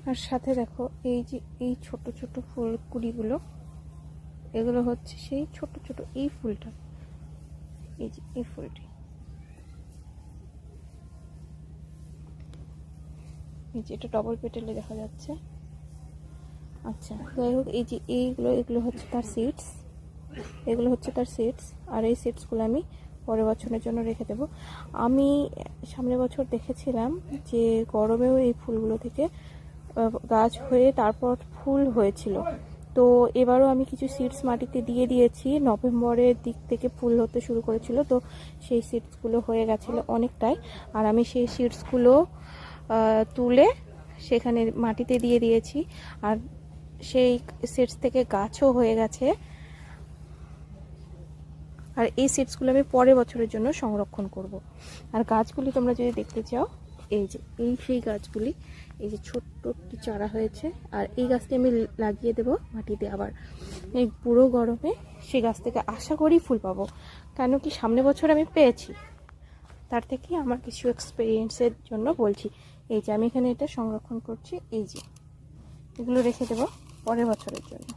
আর সাথে দেখো এই যে এই ছোট ছোট ফুল কুড়িগুলো, এগুলো হচ্ছে সেই ছোট ছোট এই ফুলটা, এই যে এই ফুলটি, এই যে এটা ডবল পেটেলে দেখা যাচ্ছে। আচ্ছা যাই হোক, এই যে এগুলো হচ্ছে তার সিডস, এগুলো হচ্ছে তার সিডস। আর এই সিডসগুলো আমি পরের বছরের জন্য রেখে দেব। আমি সামনের বছর দেখেছিলাম যে গরমেও এই ফুলগুলো থেকে গাছ হয়ে তারপর ফুল হয়েছিল। তো এবারও আমি কিছু সিডস মাটিতে দিয়ে দিয়েছি, নভেম্বরের দিক থেকে ফুল হতে শুরু করেছিল, তো সেই সিডসগুলো হয়ে গেছিলো অনেকটাই। আর আমি সেই সিডসগুলো তুলে সেখানে মাটিতে দিয়ে দিয়েছি, আর সেই সিডস থেকে গাছও হয়ে গেছে। আর এই সিডসগুলো আমি পরের বছরের জন্য সংরক্ষণ করব। আর গাছগুলি তোমরা যদি দেখতে চাও, এই যে এই সেই গাছগুলি, এই যে ছোট্ট একটি চারা হয়েছে, আর এই গাছটি আমি লাগিয়ে দেব মাটিতে। আবার এই পুরো গরমে সেই গাছ থেকে আশা করি ফুল পাবো, কেন কি সামনে বছর আমি পেয়েছি, তার থেকে আমার কিছু এক্সপিরিয়েন্সের জন্য বলছি। এই যে আমি এখানে এটা সংরক্ষণ করছি, এই যে এগুলো রেখে দেবো পরের বছরের জন্য।